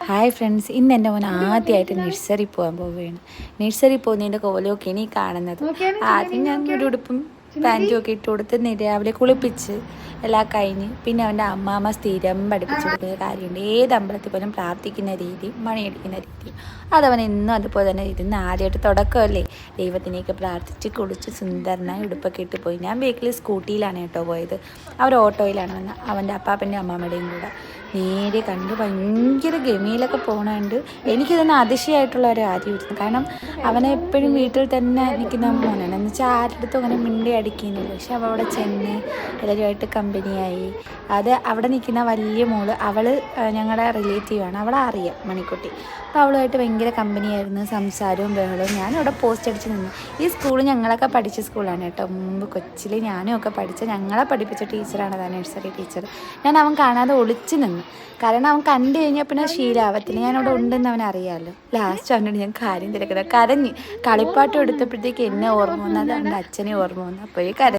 Hi friends, ഇന്ന് എൻ്റെ മോൻ ആദ്യമായിട്ട് നഴ്സറി പോകാൻ പോവുകയാണ്. നഴ്സറി പോകുന്നതിൻ്റെ കോലമൊക്കെ ഇനി കാണുന്നത്. ആദ്യം ഞാൻ ഒരു ഉടുപ്പും പാൻറ്റും ഒക്കെ ഇട്ട് കൊടുത്ത് രാവിലെ കുളിപ്പിച്ച് എല്ലാം കഴിഞ്ഞ് പിന്നെ അവൻ്റെ അമ്മാമ്മ സ്ഥിരം പഠിപ്പിച്ചു കൊടുക്കുന്ന കാര്യമുണ്ട്. ഏത് അമ്പലത്തിൽ പോലും പ്രാർത്ഥിക്കുന്ന രീതി, മണിയടിക്കുന്ന രീതി, അതവൻ എന്നും അതുപോലെ തന്നെ ഇരുന്ന് ആദ്യമായിട്ട് തുടക്കമല്ലേ ദൈവത്തിനെയൊക്കെ പ്രാർത്ഥിച്ച് കുളിച്ച് സുന്ദരനായി ഉടുപ്പൊക്കെ ഇട്ട് പോയി. ഞാൻ ബേക്കിൽ സ്കൂട്ടിയിലാണ് കേട്ടോ പോയത്. അവർ ഓട്ടോയിലാണ് വന്നത്. അവൻ്റെ അപ്പാപ്പൻ്റെ അമ്മാമ്മയുടെയും കൂടെ നേരെ കണ്ട് ഭയങ്കര ഗമിയിലൊക്കെ പോകണുണ്ട്. എനിക്കിതൊന്ന് അതിശയമായിട്ടുള്ള ഒരു കാര്യമായിരുന്നു. കാരണം അവനെ എപ്പോഴും വീട്ടിൽ തന്നെ നിൽക്കുന്ന മോനാണ്. എന്ന് വെച്ചാൽ ആരുടെ അടുത്തും അങ്ങനെ മിണ്ടി അടിക്കുന്നില്ല. പക്ഷെ അവൾ അവിടെ ചെന്ന് എല്ലാവരുമായിട്ട് കമ്പനിയായി. അത് അവിടെ നിൽക്കുന്ന വലിയ മോള്, അവൾ ഞങ്ങളുടെ റിലേറ്റീവാണ്, അവളെ അറിയാം, മണിക്കുട്ടി. അപ്പോൾ അവളുമായിട്ട് ഭയങ്കര കമ്പനിയായിരുന്നു, സംസാരവും ബഹളവും. ഞാനവിടെ പോസ്റ്റ് അടിച്ച് നിന്നു. ഈ സ്കൂൾ ഞങ്ങളൊക്കെ പഠിച്ച സ്കൂളാണ് കേട്ടോ. മുമ്പ് കൊച്ചിൽ ഞാനും ഒക്കെ പഠിച്ച, ഞങ്ങളെ പഠിപ്പിച്ച ടീച്ചറാണ് അതാ നഴ്സറി ടീച്ചർ. ഞാൻ അവൻ കാണാതെ ഒളിച്ച് നിന്നു. കാരണം അവൻ കണ്ടു കഴിഞ്ഞാൽ പിന്നെ ശീലാവത്തില്ല. ഞാനവിടെ ഉണ്ടെന്ന് അവൻ അറിയാമല്ലോ. ലാസ്റ്റ് അവനോട് ഞാൻ കാര്യം തിരക്കുന്നത് കരഞ്ഞ്. കളിപ്പാട്ടം എടുത്തപ്പോഴത്തേക്ക് എന്നെ ഓർമ്മ വന്നത് അവൻ്റെ അച്ഛനെ ഓർമ്മ വന്നു. അപ്പോഴേ